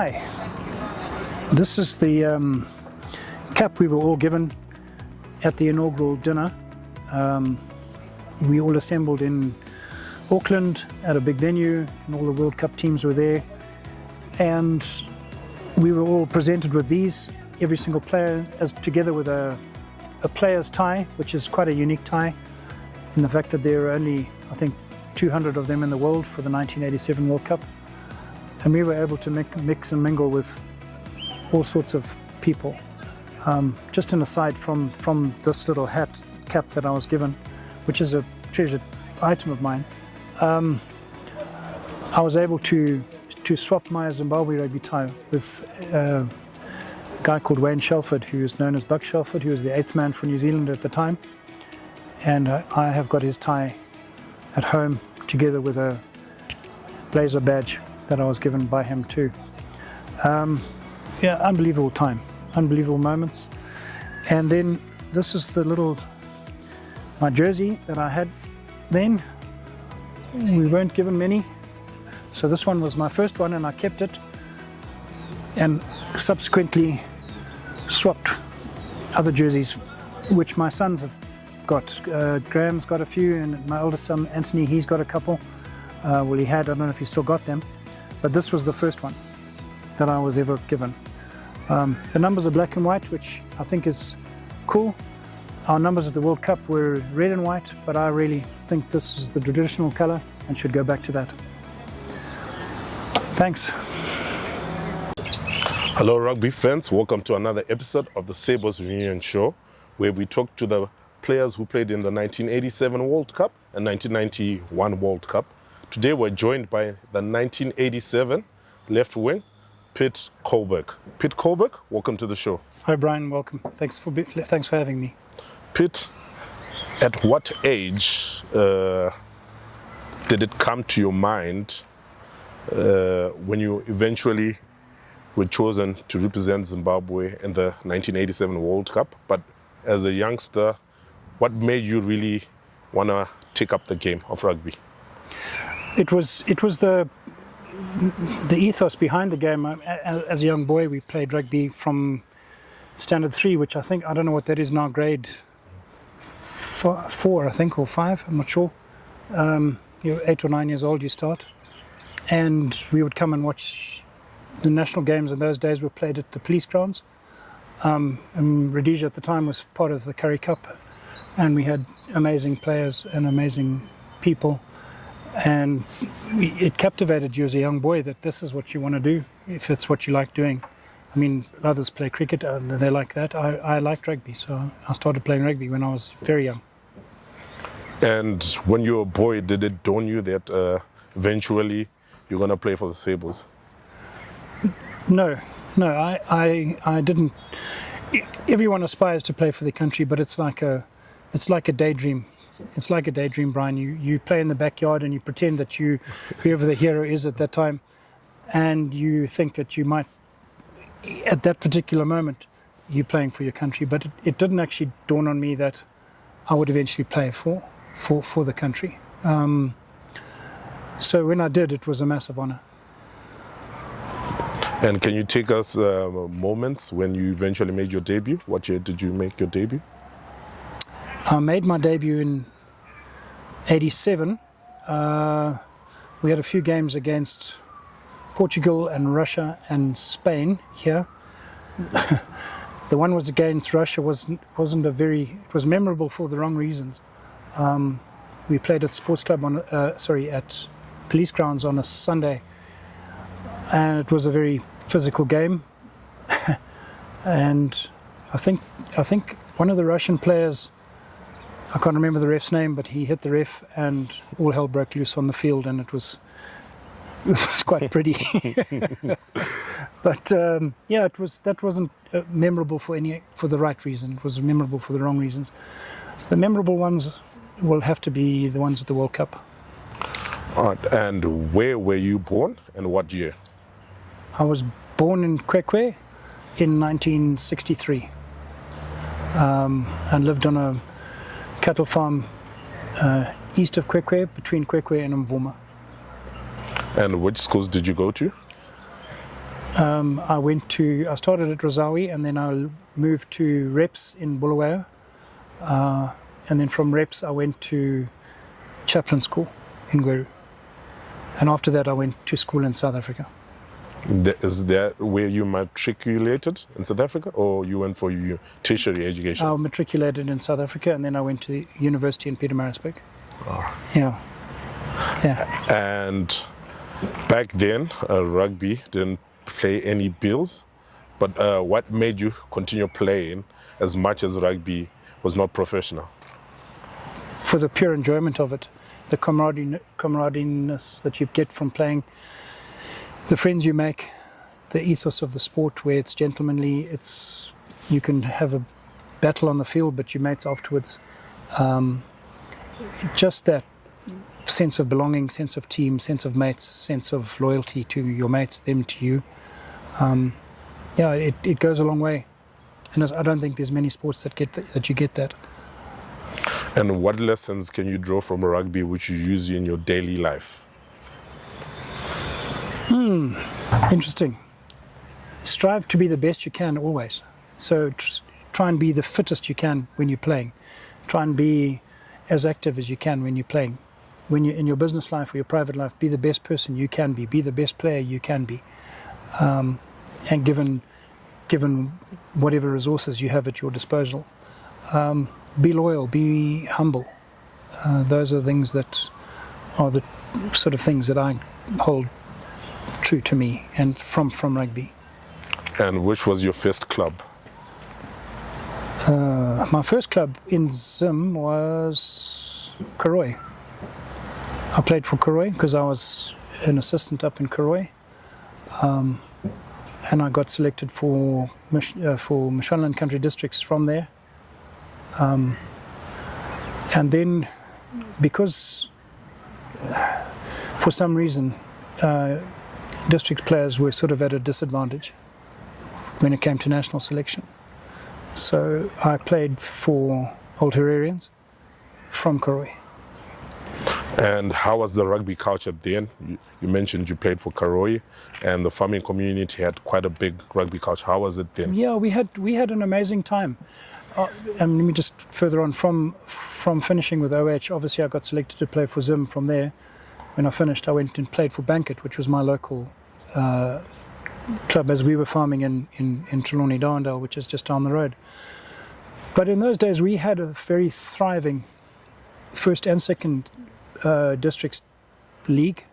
Hi, this is the cap we were all given at the inaugural dinner. We all assembled in Auckland at a big venue and all the World Cup teams were there, and we were all presented with these, every single player, as together with a player's tie, which is quite a unique tie in the fact that there are only, I think, 200 of them in the world for the 1987 World Cup. And we were able to mix and mingle with all sorts of people. Just an aside from this little cap that I was given, which is a treasured item of mine, I was able to swap my Zimbabwe rugby tie with a guy called Wayne Shelford, who is known as Buck Shelford, who was the 8th man for New Zealand at the time. And I have got his tie at home together with a blazer badge that I was given by him too. Yeah, unbelievable time, unbelievable moments. And then this is my jersey that I had then. We weren't given many, so this one was my first one and I kept it, and subsequently swapped other jerseys, which my sons have got. Graham's got a few, and my oldest son Anthony, he's got a couple. Well, he had, I don't know if he still got them, but this was the first one that I was ever given. The numbers are black and white, which I think is cool. Our numbers at the World Cup were red and white, but I really think this is the traditional color and should go back to that. Thanks. Hello rugby fans, welcome to another episode of the Sables Reunion Show, where we talk to the players who played in the 1987 World Cup and 1991 World Cup. Today we're joined by the 1987 left wing, Pete Kaulback. Pete Kaulback, welcome to the show. Hi Brian, welcome. Thanks for having me. Pete, at what age did it come to your mind when you eventually were chosen to represent Zimbabwe in the 1987 World Cup? But as a youngster, what made you really want to take up the game of rugby? It was the ethos behind the game. As a young boy, we played rugby from standard 3, which I don't know what that is now, grade 4, I think, or 5, I'm not sure. You're 8 or 9 years old, you start. And we would come and watch the national games in those days were played at the police grounds. And Rhodesia at the time was part of the Currie Cup. And we had amazing players and amazing people. And it captivated you as a young boy that this is what you want to do, if it's what you like doing. I mean, others play cricket, they like that. I liked rugby, so I started playing rugby when I was very young. And when you were a boy, did it dawn you that eventually you're going to play for the Sables? No, I didn't. Everyone aspires to play for their country, but it's like a daydream. It's like a daydream, Brian. You play in the backyard and you pretend that you, whoever the hero is at that time, and you think that you might, at that particular moment, you're playing for your country. But it didn't actually dawn on me that I would eventually play for the country. So when I did, it was a massive honor. And can you take us moments when you eventually made your debut? What year did you make your debut? I made my debut in '87. We had a few games against Portugal and Russia and Spain here. The one was against Russia it was memorable for the wrong reasons. We played at Sports Club at police grounds on a Sunday, and it was a very physical game. And I think one of the Russian players, I can't remember the ref's name, but he hit the ref and all hell broke loose on the field, and it was quite pretty. But yeah, that wasn't memorable for the right reason. It was memorable for the wrong reasons. The memorable ones will have to be the ones at the World Cup. And where were you born and what year? I was born in Kwekwe in 1963 and lived on a cattle farm east of Kwekwe, between Kwekwe and Mvuma. And which schools did you go to? I started at Rosawi, and then I moved to Reps in Bulawayo. And then from Reps, I went to chaplain school in Gweru. And after that, I went to school in South Africa. Is that where you matriculated in South Africa, or you went for your tertiary education? I matriculated in South Africa, and then I went to the university in Pietermaritzburg. Oh. Yeah. And back then, rugby didn't pay any bills. But what made you continue playing as much as rugby was not professional? For the pure enjoyment of it, the camaraderie that you get from playing, the friends you make, the ethos of the sport where it's gentlemanly, you can have a battle on the field, but you're mates afterwards. Just that sense of belonging, sense of team, sense of mates, sense of loyalty to your mates, them to you. It goes a long way. And I don't think there's many sports that you get that. And what lessons can you draw from rugby which you use in your daily life? Interesting. Strive to be the best you can always. So try and be the fittest you can when you're playing. Try and be as active as you can when you're playing. When you're in your business life or your private life, be the best person you can be. Be the best player you can be. And given whatever resources you have at your disposal, be loyal, be humble. Those are things that are the sort of things that I hold true to me and from rugby. And which was your first club? My first club in Zim was Karoi. I played for Karoi because I was an assistant up in Karoi. And I got selected for Mashonaland Country Districts from there. And then, because for some reason, district players were sort of at a disadvantage when it came to national selection. So I played for Old Hererians from Karoi. And how was the rugby culture then? You mentioned you played for Karoi, and the farming community had quite a big rugby culture. How was it then? Yeah, we had an amazing time. And let me just further on from finishing with OH. Obviously, I got selected to play for Zim. From there, when I finished, I went and played for Banket, which was my local club, as we were farming in Trelawney Darndale, which is just down the road. But in those days, we had a very thriving first and second districts league.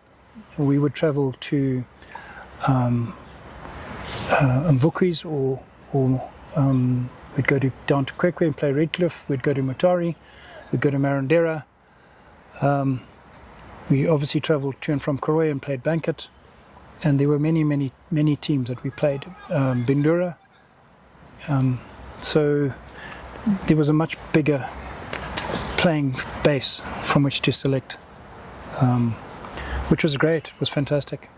We would travel to Mvukis or we'd go down to Kwekwe and play Redcliffe. We'd go to Mutari. We'd go to Marandera. We obviously travelled to and from Karoi and played Banket. And there were many teams that we played. Bindura. So there was a much bigger playing base from which to select, which was great. It was fantastic.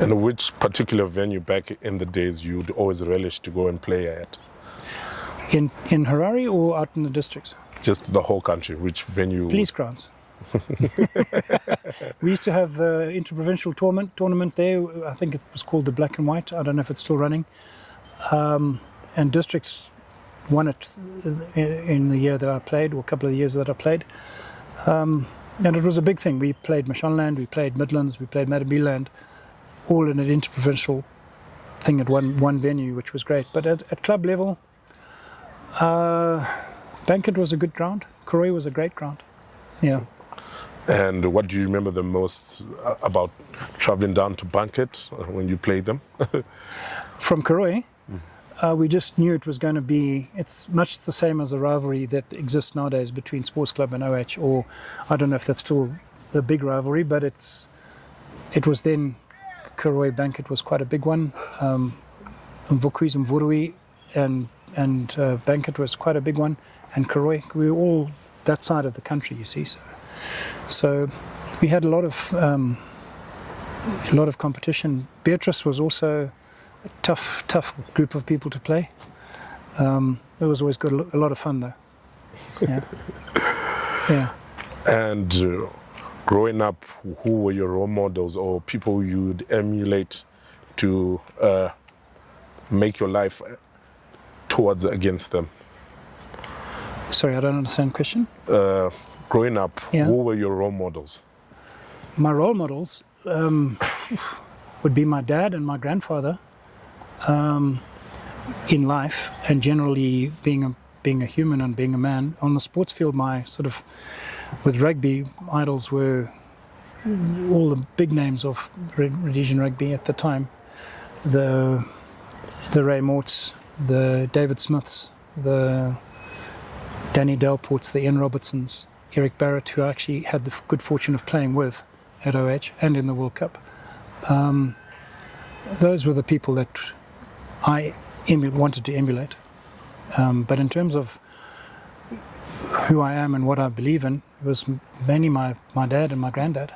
And which particular venue back in the days you'd always relish to go and play at? In Harare or out in the districts? Just the whole country. Which venue? Police grounds. We used to have the interprovincial tournament there. I think it was called the Black and White. I don't know if it's still running. And districts won it in the year that I played, or a couple of years that I played. And it was a big thing. We played Mashonaland, we played Midlands, we played Matabeleland, all in an interprovincial thing at one venue, which was great. But at club level, Banket was a good ground. Karoi was a great ground. Yeah. And what do you remember the most about traveling down to Banket when you played them? From Karoi, we just knew it was going to be, it's much the same as a rivalry that exists nowadays between Sports Club and OH, or I don't know if that's still the big rivalry, but it was then, Karoi Banket was quite a big one. Mvukwis and Mvurui and Banket was quite a big one, and Karoi, we were all that side of the country, you see. So we had a lot of competition. Beatrice was also a tough group of people to play. It was always good, a lot of fun though. Yeah. Yeah. And growing up, who were your role models or people you'd emulate to make your life towards against them? Sorry, I don't understand the question. Growing up, Yeah. who were your role models? My role models would be my dad and my grandfather in life, and generally being a human and being a man. On the sports field, my sort of, with rugby, idols were all the big names of Rhodesian rugby at the time. The Ray Morts, the David Smiths, the Danny Delports, the Ian Robertsons, Eric Barrett, who I actually had the good fortune of playing with at OH and in the World Cup. Those were the people that I wanted to emulate. But in terms of who I am and what I believe in, it was mainly my dad and my granddad.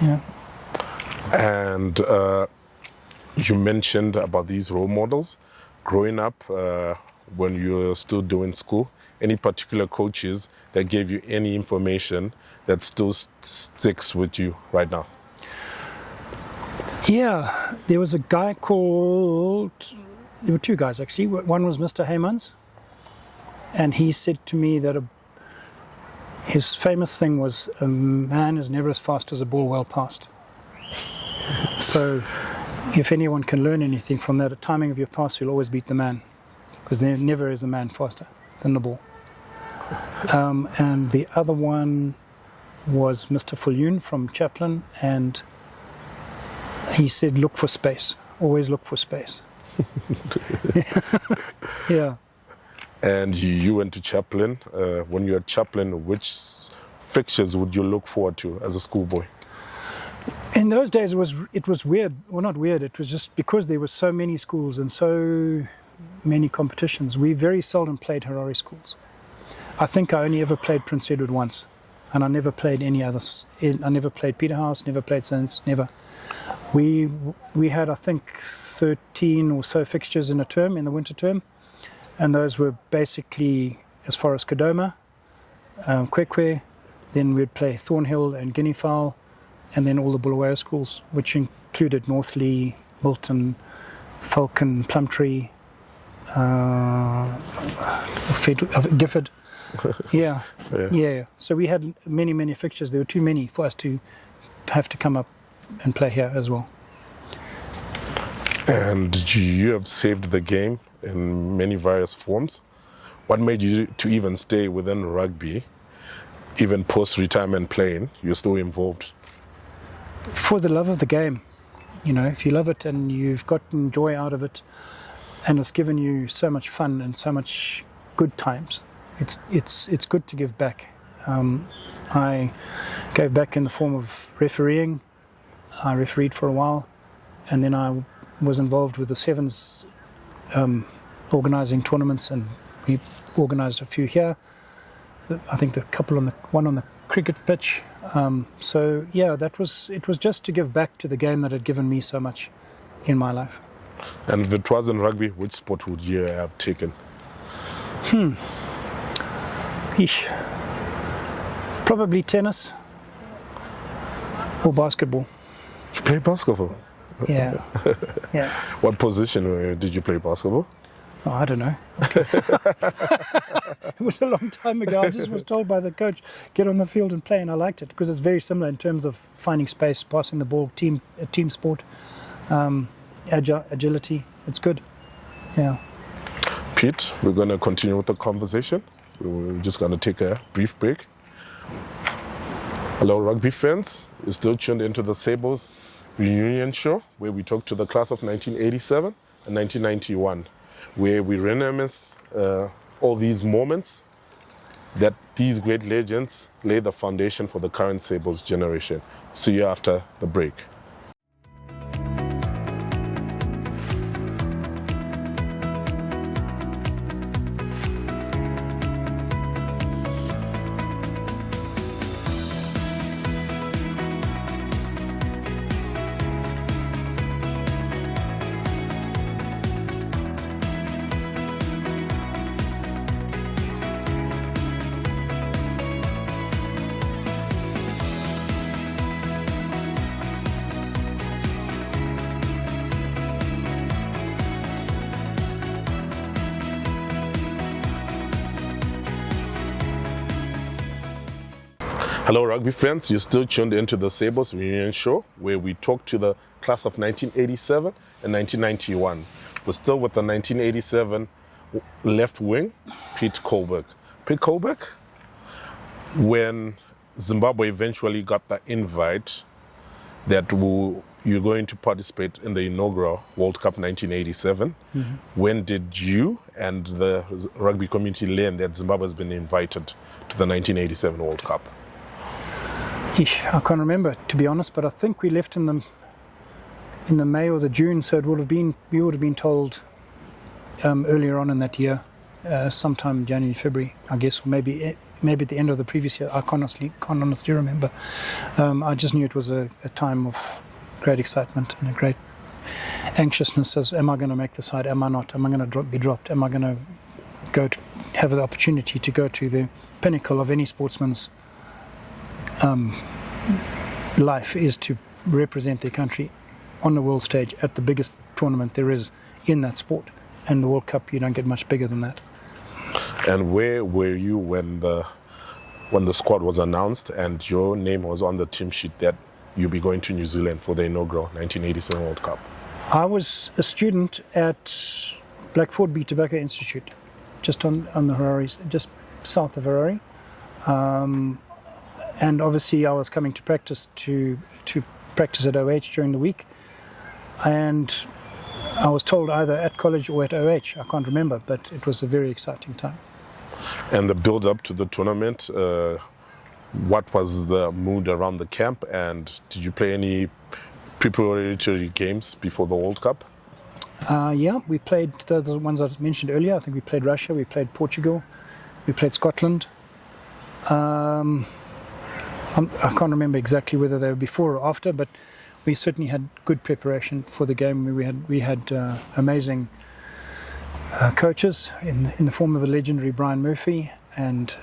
Yeah. And you mentioned about these role models. Growing up, when you were still doing school, any particular coaches that gave you any information that still sticks with you right now? Yeah, there was a guy called, there were two guys actually. One was Mr. Heymans, and he said to me that his famous thing was, a man is never as fast as a ball well passed. So if anyone can learn anything from that, at timing of your pass, you'll always beat the man, because there never is a man faster than the ball. And the other one was Mr. Fulyoun from Chaplin, and he said, look for space, always look for space. Yeah. And you went to Chaplin. When you were at Chaplin, which fixtures would you look forward to as a schoolboy? In those days, it was weird. Well, not weird. It was just because there were so many schools and so many competitions. We very seldom played Harare schools. I think I only ever played Prince Edward once, and I never played any others. I never played Peterhouse, never played Saints, never. We had, I think, 13 or so fixtures in a term, in the winter term, and those were basically as far as Kadoma, Kwekwe, then we'd play Thornhill and Guinea Fowl, and then all the Bulawayo schools, which included Northley, Milton, Falcon, Plumtree, Gifford. Yeah. So we had many fixtures. There were too many for us to have to come up and play here as well. And you have saved the game in many various forms. What made you to even stay within rugby, even post-retirement playing? You're still involved. For the love of the game. You know, if you love it and you've gotten joy out of it, and it's given you so much fun and so much good times, it's good to give back. I gave back in the form of refereeing. I refereed for a while, and then I was involved with the Sevens, organising tournaments, and we organised a few here. I think one on the cricket pitch. So yeah, it was just to give back to the game that had given me so much in my life. And if it wasn't rugby, which sport would you have taken? Probably tennis or basketball. You play basketball? Yeah. Yeah. What position did you play basketball? Oh, I don't know. It was a long time ago. I just was told by the coach, get on the field and play, and I liked it because it's very similar in terms of finding space, passing the ball, a team sport, agility. It's good. Yeah. Pete, we're going to continue with the conversation. We're just going to take a brief break. Hello, rugby fans. You're still tuned into the Sables reunion show, where we talk to the class of 1987 and 1991, where we reminisce all these moments that these great legends laid the foundation for the current Sables generation. See you after the break. Hello rugby fans, you're still tuned into the Sables Reunion Show where we talk to the class of 1987 and 1991. We're still with the 1987 left wing, Pete Kaulback. Pete Kaulback, when Zimbabwe eventually got the invite that you're going to participate in the inaugural World Cup 1987, when did you and the rugby community learn that Zimbabwe has been invited to the 1987 World Cup? I can't remember, to be honest, but I think we left in the May or the June, so we would have been told earlier on in that year, sometime January, February, I guess, or maybe at the end of the previous year. I can't honestly remember. I just knew it was a time of great excitement and a great anxiousness as, am I going to make the side, am I not, am I going to be dropped, am I going to have the opportunity to go to the pinnacle of any sportsman's life, is to represent their country on the world stage at the biggest tournament there is in that sport. And the World Cup, you don't get much bigger than that. And where were you when the squad was announced and your name was on the team sheet that you'll be going to New Zealand for the inaugural 1987 World Cup? I was a student at Blackford Bee Tobacco Institute, just on the Hararis, just south of Harare. And obviously I was coming to practice to practice at OH during the week. And I was told either at college or at OH, I can't remember, but it was a very exciting time. And the build-up to the tournament, what was the mood around the camp, and did you play any preparatory games before the World Cup? Yeah, we played the ones I mentioned earlier. I think we played Russia, we played Portugal, we played Scotland. I can't remember exactly whether they were before or after, but we certainly had good preparation for the game. We had amazing coaches in the form of the legendary Brian Murphy and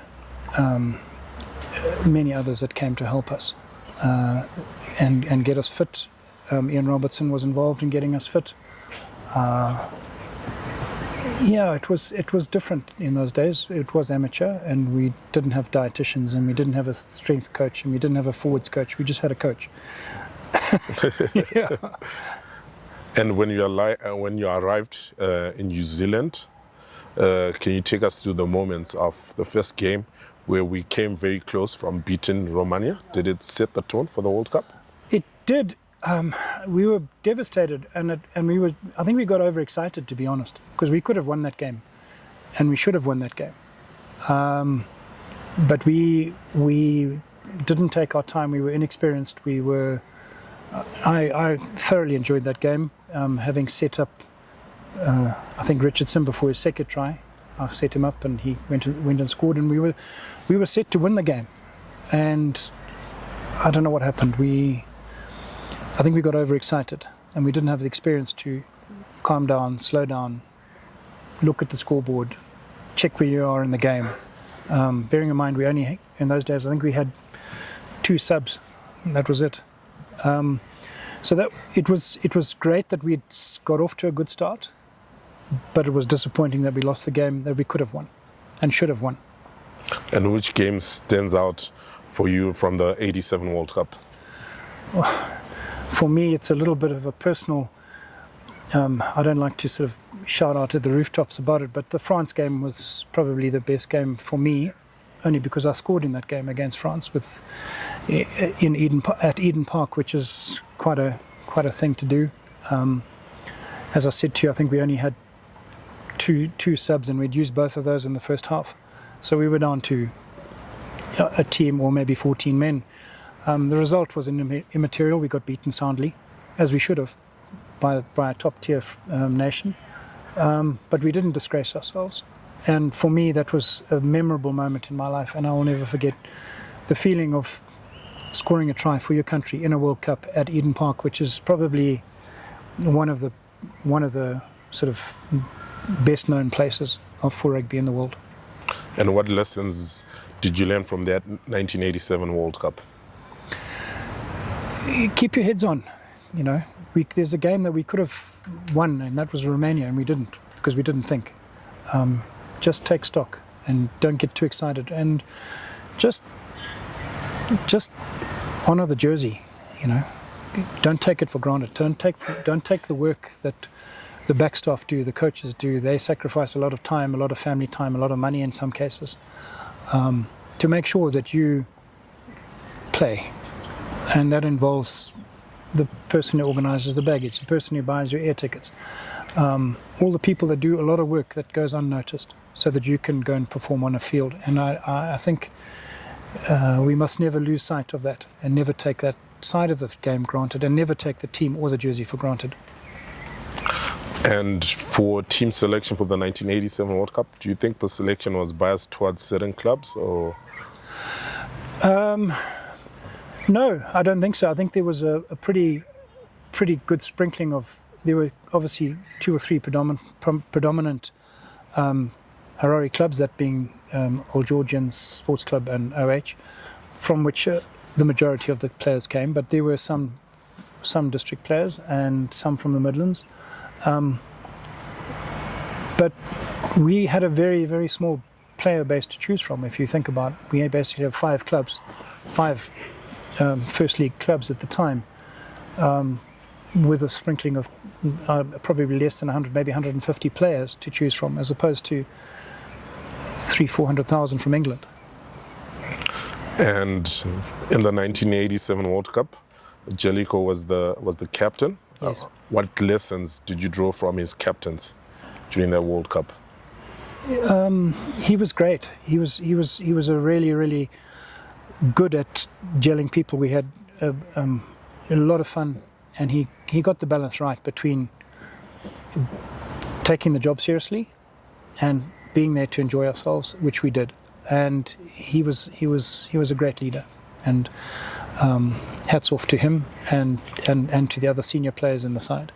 many others that came to help us and get us fit. Ian Robertson was involved in getting us fit. Yeah, it was different in those days. It was amateur, and we didn't have dietitians, and we didn't have a strength coach, and we didn't have a forwards coach. We just had a coach. Yeah. And when you arrived in New Zealand, can you take us through the moments of the first game where we came very close from beating Romania? Did it set the tone for the World Cup? It did. We were devastated, and I think we got overexcited, to be honest, because we could have won that game, and we should have won that game. But we didn't take our time. We were inexperienced. I thoroughly enjoyed that game, having set up, I think, Richardson before his second try. I set him up, and he went and scored, and we were set to win the game. And I don't know what happened. I think we got overexcited, and we didn't have the experience to calm down, slow down, look at the scoreboard, check where you are in the game. Bearing in mind, in those days, I think we had 2 subs, and that was it. So that it was great that we got off to a good start, but it was disappointing that we lost the game that we could have won and should have won. And which game stands out for you from the 87 World Cup? For me, it's a little bit of a personal, I don't like to sort of shout out at the rooftops about it, but the France game was probably the best game for me, only because I scored in that game against France at Eden Park, which is quite a thing to do. As I said to you, I think we only had two subs, and we'd used both of those in the first half. So we were down to a team or maybe 14 men. The result was immaterial. We got beaten soundly, as we should have, by a top-tier nation. But we didn't disgrace ourselves. And for me, that was a memorable moment in my life, and I will never forget the feeling of scoring a try for your country in a World Cup at Eden Park, which is probably one of the sort of best-known places for rugby in the world. And what lessons did you learn from that 1987 World Cup? Keep your heads on. You know, there's a game that we could have won, and that was Romania, and we didn't, because we didn't think. Just take stock and don't get too excited, and just just honour the jersey, you know. Don't take it for granted. Don't take the work that the back staff do, the coaches do. They sacrifice a lot of time, a lot of family time, a lot of money in some cases, to make sure that you play. And that involves the person who organises the baggage, the person who buys your air tickets, all the people that do a lot of work that goes unnoticed so that you can go and perform on a field. And I think we must never lose sight of that and never take that side of the game granted and never take the team or the jersey for granted. And for team selection for the 1987 World Cup, do you think the selection was biased towards certain clubs or? No, I don't think so. I think there was a pretty good sprinkling of. There were obviously 2 or 3 predominant Harare clubs, that being All Georgians Sports Club and OH, from which the majority of the players came. But there were some district players and some from the Midlands. But we had a very, very small player base to choose from. If you think about it, we basically have 5 clubs, 5 first league clubs at the time, with a sprinkling of probably less than 100, maybe 150 players to choose from, as opposed to 300,000-400,000 from England. And in the 1987 World Cup, Jellico was the captain. Yes. What lessons did you draw from his captains during that World Cup? He was great. He was a really good at gelling people. We had a lot of fun, and he got the balance right between taking the job seriously and being there to enjoy ourselves, which we did. And he was a great leader, and hats off to him and to the other senior players in the side.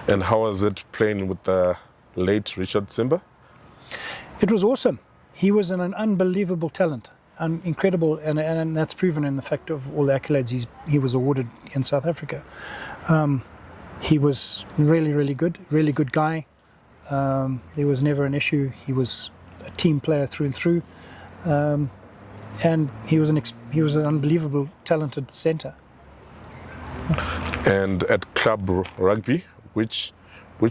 And how was it playing with the late Richard Simba? It was awesome. He was an unbelievable talent, incredible, and that's proven in the fact of all the accolades he was awarded in South Africa. He was really good guy. There was never an issue. He was a team player through and through, and he was an unbelievable talented centre. And at club rugby, which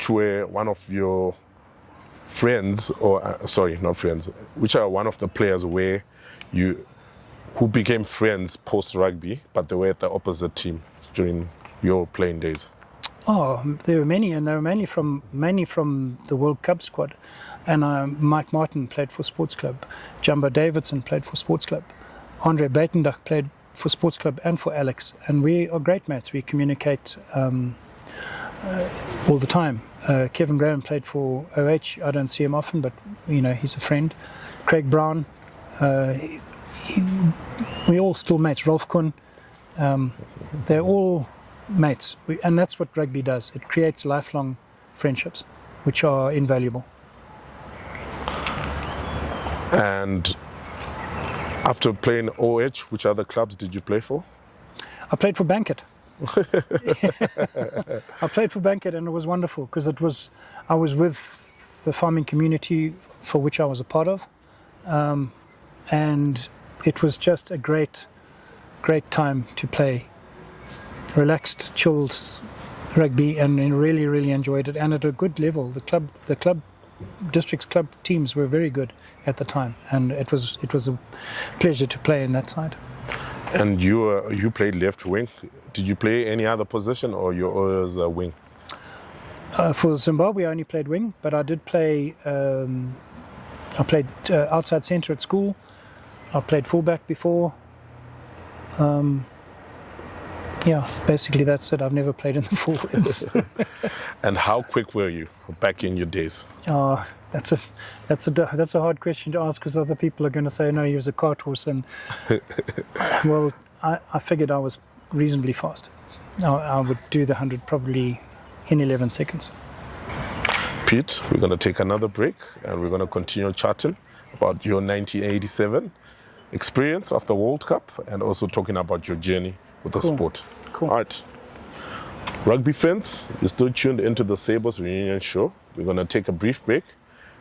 were one of your friends, or sorry, not friends, which are one of the players who became friends post rugby, but they were at the opposite team during your playing days? Oh, there were many, and they were mainly from the World Cup squad. And Mike Martin played for Sports Club. Jumbo Davidson played for Sports Club. Andre Buitendijk played for Sports Club and for Alex. And we are great mates. We communicate all the time. Kevin Graham played for OH. I don't see him often, but he's a friend. Craig Brown. We all still mates. Rolf Kuhn. They're all mates, and that's what rugby does. It creates lifelong friendships, which are invaluable. And after playing OH, which other clubs did you play for? I played for Banket. I played for Banket, and it was wonderful because I was with the farming community for which I was a part of, and it was just a great time to play. Relaxed, chilled rugby, and really enjoyed it, and at a good level. The club district's club teams were very good at the time, and it was a pleasure to play in that side. And you played left wing. Did you play any other position, or you always a wing? For Zimbabwe, I only played wing, but I did play. I played outside centre at school. I played fullback before. Yeah, basically that's it. I've never played in the forwards. And how quick were you back in your days? That's a hard question to ask, because other people are going to say, no, he was a cart horse. And well, I figured I was reasonably fast. I would do the 100 probably in 11 seconds. Pete, we're going to take another break, and we're going to continue chatting about your 1987 experience of the World Cup, and also talking about your journey with the sport. Cool. All right. Rugby fans, you're still tuned into the Sables Reunion Show. We're going to take a brief break.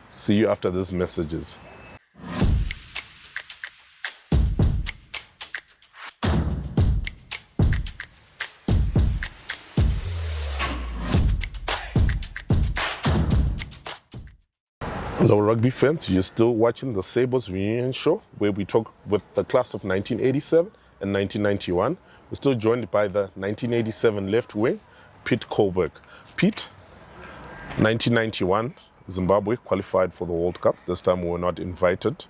See you after these messages. Hello, rugby fans. You're still watching the Sables reunion show, where we talk with the class of 1987 and 1991. We're still joined by the 1987 left wing, Pete Kaulback. Pete, 1991, Zimbabwe qualified for the World Cup. This time we were not invited.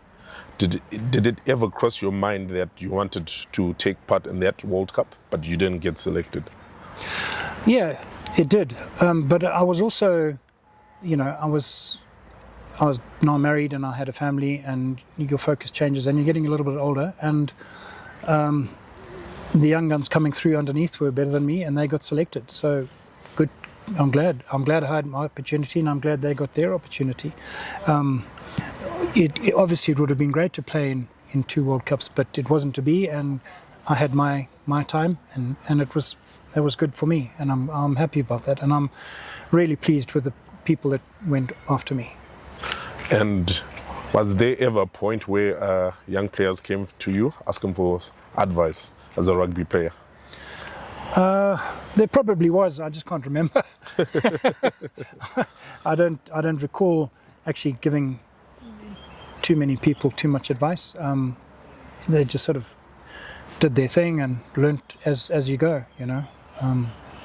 Did it ever cross your mind that you wanted to take part in that World Cup, but you didn't get selected? Yeah, it did. But I was also, I was now married and I had a family, and your focus changes and you're getting a little bit older, and the young guns coming through underneath were better than me and they got selected. So good. I'm glad I had my opportunity, and I'm glad they got their opportunity. It obviously it would have been great to play in 2 World Cups, but it wasn't to be, and I had my time, and it was good for me, and I'm happy about that, and I'm really pleased with the people that went after me. And was there ever a point where young players came to you asking for advice as a rugby player? There probably was. I just can't remember. I don't recall actually giving too many people too much advice. They just sort of did their thing and learnt as you go,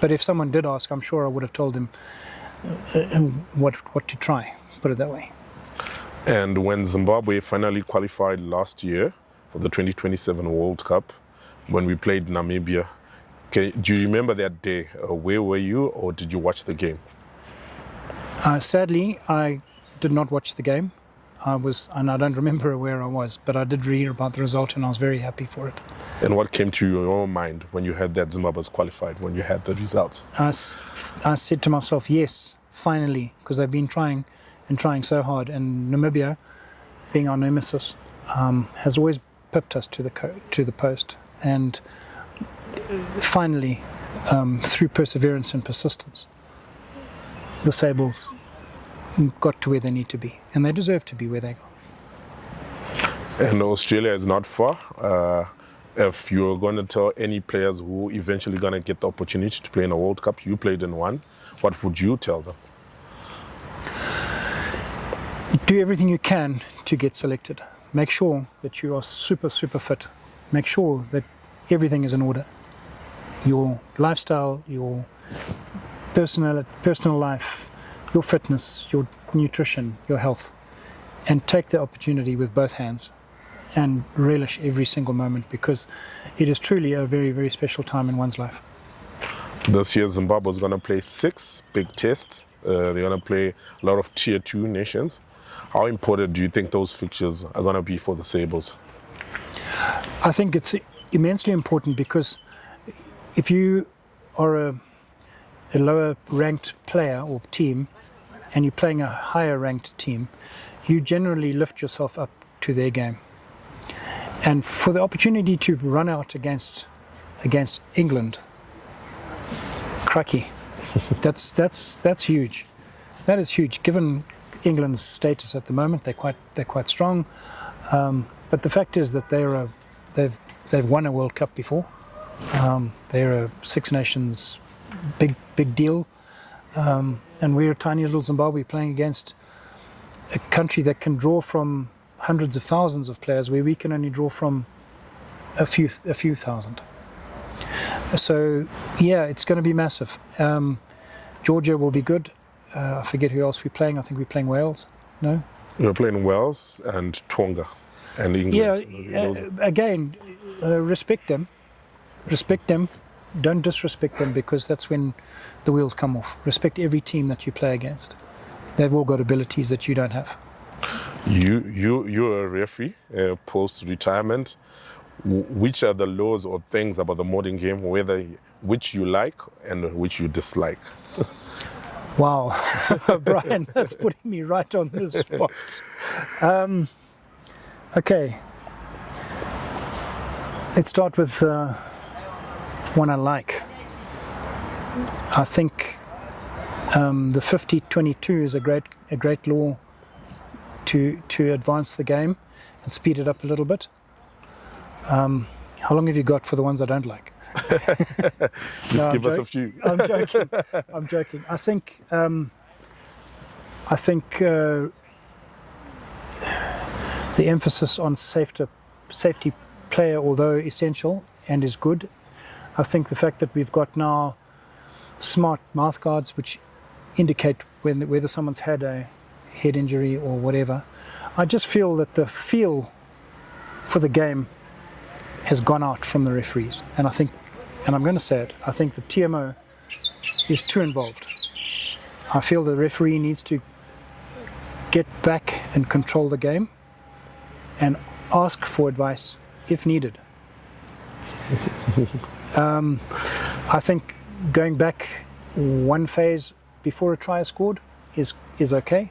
But if someone did ask, I'm sure I would have told them what to try. Put it that way. And when Zimbabwe finally qualified last year for the 2027 World Cup, when we played Namibia, do you remember that day? Where were you, or did you watch the game? Sadly, I did not watch the game. And I don't remember where I was, but I did read about the result, and I was very happy for it. And what came to your mind when you heard that Zimbabwe was qualified, when you had the results? I said to myself, yes, finally, because they've been trying so hard, and Namibia, being our nemesis, has always pipped us to the post, and finally, through perseverance and persistence, the Sables got to where they need to be, and they deserve to be where they go. And Australia is not far. If you're going to tell any players who eventually going to get the opportunity to play in a World Cup, you played in one, what would you tell them? Do everything you can to get selected. Make sure that you are super, super fit. Make sure that everything is in order. Your lifestyle, your personal life, your fitness, your nutrition, your health, and take the opportunity with both hands and relish every single moment, because it is truly a very, very special time in one's life. This year Zimbabwe is going to play 6 big tests. They're going to play a lot of Tier 2 nations. How important do you think those fixtures are going to be for the Sables? I think it's immensely important, because if you are a lower ranked player or team and you're playing a higher ranked team, you generally lift yourself up to their game. And for the opportunity to run out against England, cracky, that's huge. That is huge, given England's status at the moment. They're quite strong, but the fact is that they've won a World Cup before. They're a Six Nations big deal, and we're a tiny little Zimbabwe playing against a country that can draw from hundreds of thousands of players, where we can only draw from a few thousand. So yeah, it's going to be massive. Georgia will be good. I forget who else we're playing. I think we're playing Wales. No? We're playing Wales and Tonga and England. Yeah, again, respect them. Respect them. Don't disrespect them, because that's when the wheels come off. Respect every team that you play against. They've all got abilities that you don't have. You're a referee post-retirement. Which are the laws or things about the modern game, which you like and which you dislike? Wow, Brian, that's putting me right on the spot. Okay, let's start with one I like. I think the 50-22 is a great law to advance the game and speed it up a little bit. How long have you got for the ones I don't like? Just give us a few. I'm joking. I think the emphasis on safety player, although essential and is good. I think the fact that we've got now smart mouth guards which indicate whether someone's had a head injury or whatever. I just feel that the feel for the game has gone out from the referees. And I think, and I'm going to say it, I think the TMO is too involved. I feel the referee needs to get back and control the game and ask for advice if needed. I think going back one phase before a try is scored is okay.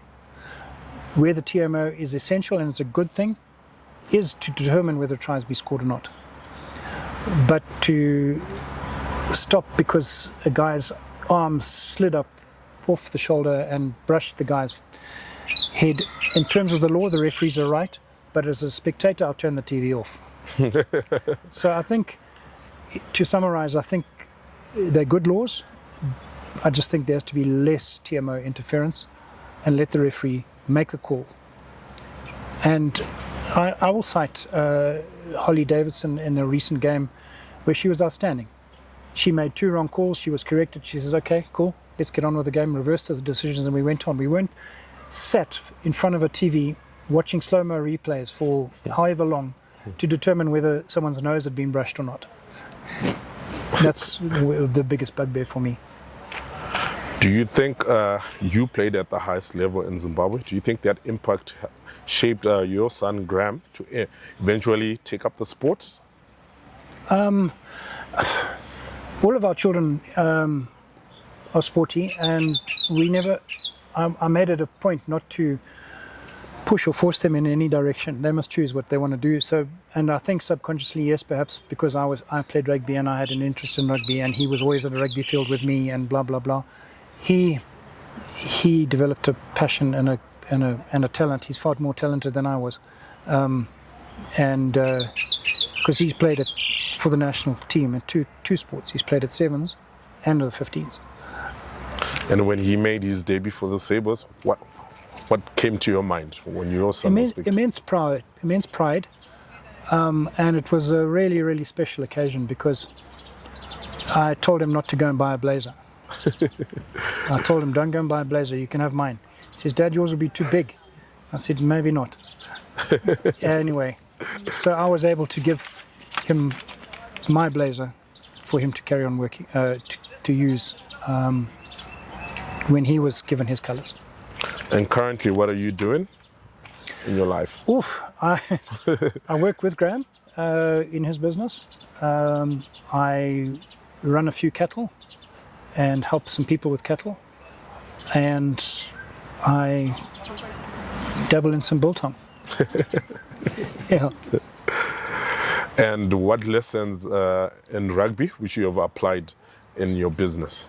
Where the TMO is essential, and it's a good thing, is to determine whether tries be scored or not. But to stop because a guy's arm slid up off the shoulder and brushed the guy's head, in terms of the law, the referees are right, but as a spectator, I'll turn the TV off. So I think, to summarize, I think they're good laws. I just think there has to be less TMO interference and let the referee make the call. And I will cite Holly Davidson in a recent game where she was outstanding. She made 2 wrong calls, she was corrected, she says, okay, cool, let's get on with the game, reversed those decisions, and we went on. We weren't sat in front of a TV watching slow-mo replays for however long to determine whether someone's nose had been brushed or not. That's the biggest bugbear for me. Do you think you played at the highest level in Zimbabwe? Do you think that impact shaped your son Graham to eventually take up the sport? All of our children are sporty, and we never. I made it a point not to push or force them in any direction. They must choose what they want to do. So, and I think subconsciously, yes, perhaps because I played rugby and I had an interest in rugby, and he was always at a rugby field with me, and blah blah blah. He developed a passion and a talent. He's far more talented than I was, and because he's played it for the national team in two sports. He's played at sevens and the 15s. And when he made his debut for the Sables, what came to your mind when your son was big? Immense pride, and it was a really, really special occasion because I told him not to go and buy a blazer. I told him, don't go and buy a blazer, you can have mine. He says, Dad, yours will be too big. I said, maybe not. Anyway, so I was able to give him my blazer for him to carry on working, to use when he was given his colours. And currently, what are you doing in your life? I work with Graham in his business. I run a few cattle and help some people with cattle. And I dabble in some biltong. Yeah. And what lessons in rugby which you have applied in your business?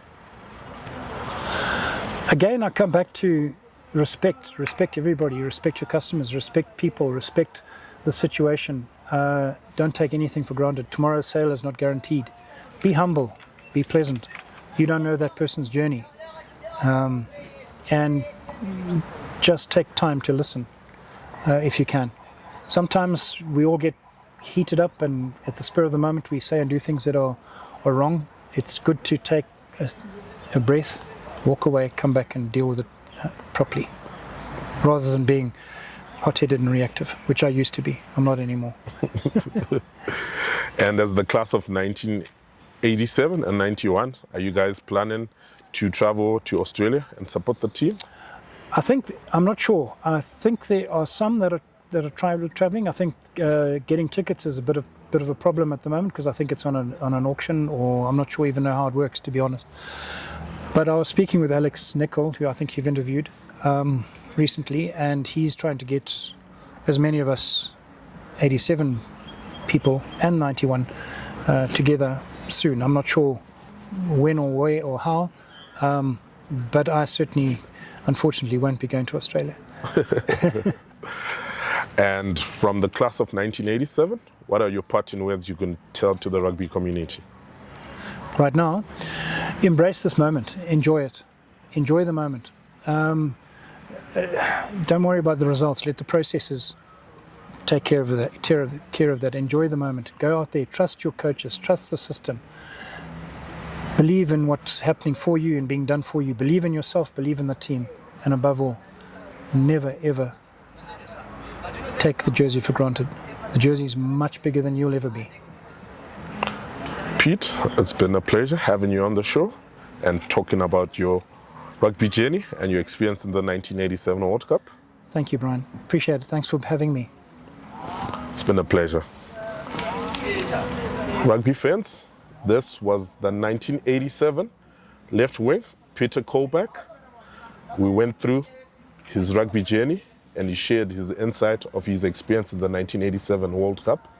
Again, I come back to respect. Respect everybody. Respect your customers. Respect people. Respect the situation. Don't take anything for granted. Tomorrow's sale is not guaranteed. Be humble. Be pleasant. You don't know that person's journey. And just take time to listen if you can. Sometimes we all get heated up and at the spur of the moment we say and do things that are wrong. It's good to take a breath, walk away, come back and deal with it properly, rather than being hot-headed and reactive, which I used to be. I'm not anymore. And as the class of 1987 and 91, are you guys planning to travel to Australia and support the team? I'm not sure. I think there are some that are traveling. I think getting tickets is a bit of a problem at the moment because I think it's on an auction, or I'm not sure even know how it works, to be honest. But I was speaking with Alex Nicol, who I think you've interviewed recently, and he's trying to get as many of us 87 people and 91 together soon. I'm not sure when or where or how, but I certainly, unfortunately, won't be going to Australia. And from the class of 1987, what are your parting words you can tell to the rugby community? Right now, embrace this moment. Enjoy it. Enjoy the moment. Don't worry about the results. Let the processes take care of that. Enjoy the moment. Go out there. Trust your coaches. Trust the system. Believe in what's happening for you and being done for you. Believe in yourself. Believe in the team. And above all, never ever take the jersey for granted. The jersey is much bigger than you'll ever be. Pete, it's been a pleasure having you on the show and talking about your rugby journey and your experience in the 1987 World Cup. Thank you, Brian. Appreciate it. Thanks for having me. It's been a pleasure. Rugby fans, this was the 1987 left wing, Pete Kaulback. We went through his rugby journey and he shared his insight of his experience in the 1987 World Cup.